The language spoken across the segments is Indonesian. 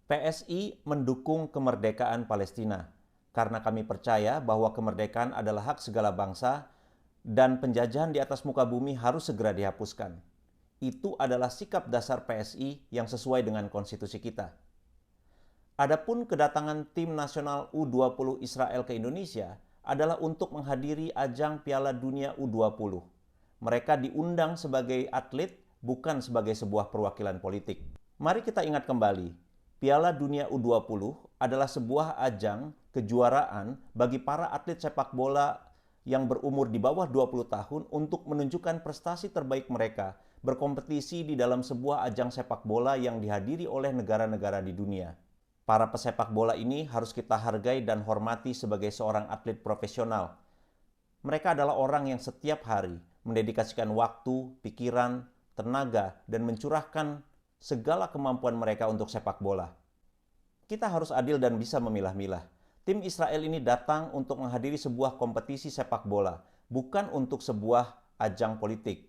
PSI mendukung kemerdekaan Palestina karena kami percaya bahwa kemerdekaan adalah hak segala bangsa dan penjajahan di atas muka bumi harus segera dihapuskan. Itu adalah sikap dasar PSI yang sesuai dengan konstitusi kita. Adapun kedatangan tim nasional U20 Israel ke Indonesia adalah untuk menghadiri ajang Piala Dunia U20. Mereka diundang sebagai atlet, bukan sebagai sebuah perwakilan politik. Mari kita ingat kembali, Piala Dunia U20 adalah sebuah ajang kejuaraan bagi para atlet sepak bola yang berumur di bawah 20 tahun untuk menunjukkan prestasi terbaik mereka berkompetisi di dalam sebuah ajang sepak bola yang dihadiri oleh negara-negara di dunia. Para pesepak bola ini harus kita hargai dan hormati sebagai seorang atlet profesional. Mereka adalah orang yang setiap hari mendedikasikan waktu, pikiran, tenaga, dan mencurahkan segala kemampuan mereka untuk sepak bola. Kita harus adil dan bisa memilah-milah. Tim Israel ini datang untuk menghadiri sebuah kompetisi sepak bola, bukan untuk sebuah ajang politik.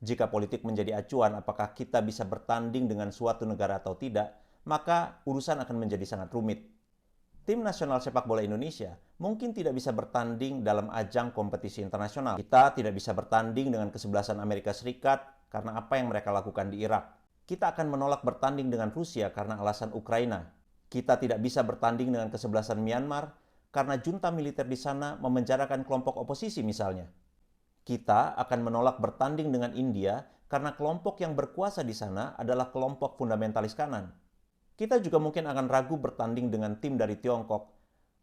Jika politik menjadi acuan apakah kita bisa bertanding dengan suatu negara atau tidak, maka urusan akan menjadi sangat rumit. Tim nasional sepak bola Indonesia mungkin tidak bisa bertanding dalam ajang kompetisi internasional. Kita tidak bisa bertanding dengan kesebelasan Amerika Serikat karena apa yang mereka lakukan di Irak. Kita akan menolak bertanding dengan Rusia karena alasan Ukraina. Kita tidak bisa bertanding dengan kesebelasan Myanmar karena junta militer di sana memenjarakan kelompok oposisi misalnya. Kita akan menolak bertanding dengan India karena kelompok yang berkuasa di sana adalah kelompok fundamentalis kanan. Kita juga mungkin akan ragu bertanding dengan tim dari Tiongkok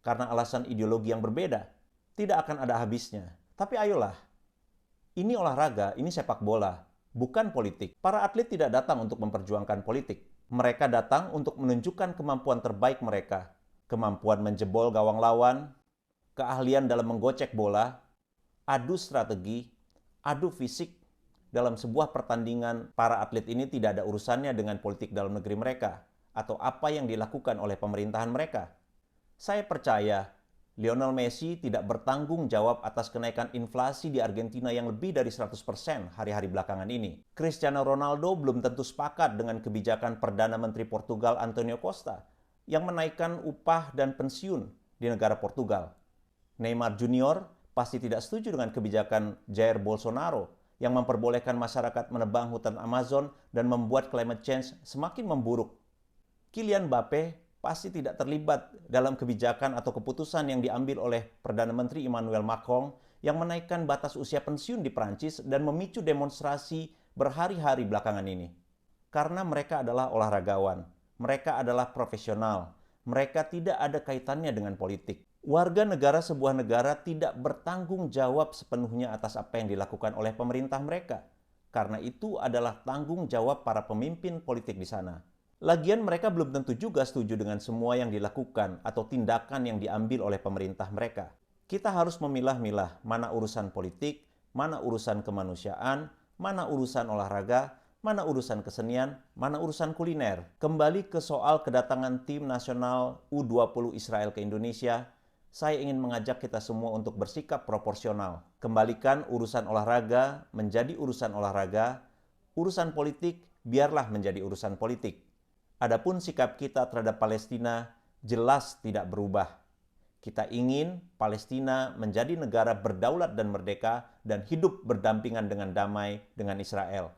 karena alasan ideologi yang berbeda. Tidak akan ada habisnya. Tapi ayolah, ini olahraga, ini sepak bola, bukan politik. Para atlet tidak datang untuk memperjuangkan politik. Mereka datang untuk menunjukkan kemampuan terbaik mereka. Kemampuan menjebol gawang lawan, keahlian dalam menggocek bola, adu strategi, adu fisik. Dalam sebuah pertandingan, para atlet ini tidak ada urusannya dengan politik dalam negeri mereka atau apa yang dilakukan oleh pemerintahan mereka. Saya percaya Lionel Messi tidak bertanggung jawab atas kenaikan inflasi di Argentina yang lebih dari 100% hari-hari belakangan ini. Cristiano Ronaldo belum tentu sepakat dengan kebijakan Perdana Menteri Portugal Antonio Costa yang menaikkan upah dan pensiun di negara Portugal. Neymar Junior pasti tidak setuju dengan kebijakan Jair Bolsonaro yang memperbolehkan masyarakat menebang hutan Amazon dan membuat climate change semakin memburuk. Kylian Mbappe pasti tidak terlibat dalam kebijakan atau keputusan yang diambil oleh Perdana Menteri Emmanuel Macron yang menaikkan batas usia pensiun di Prancis dan memicu demonstrasi berhari-hari belakangan ini. Karena mereka adalah olahragawan, mereka adalah profesional, mereka tidak ada kaitannya dengan politik. Warga negara sebuah negara tidak bertanggung jawab sepenuhnya atas apa yang dilakukan oleh pemerintah mereka. Karena itu adalah tanggung jawab para pemimpin politik di sana. Lagian mereka belum tentu juga setuju dengan semua yang dilakukan atau tindakan yang diambil oleh pemerintah mereka. Kita harus memilah-milah mana urusan politik, mana urusan kemanusiaan, mana urusan olahraga, mana urusan kesenian, mana urusan kuliner. Kembali ke soal kedatangan tim nasional U20 Israel ke Indonesia, saya ingin mengajak kita semua untuk bersikap proporsional. Kembalikan urusan olahraga menjadi urusan olahraga, urusan politik biarlah menjadi urusan politik. Adapun sikap kita terhadap Palestina jelas tidak berubah. Kita ingin Palestina menjadi negara berdaulat dan merdeka dan hidup berdampingan dengan damai dengan Israel.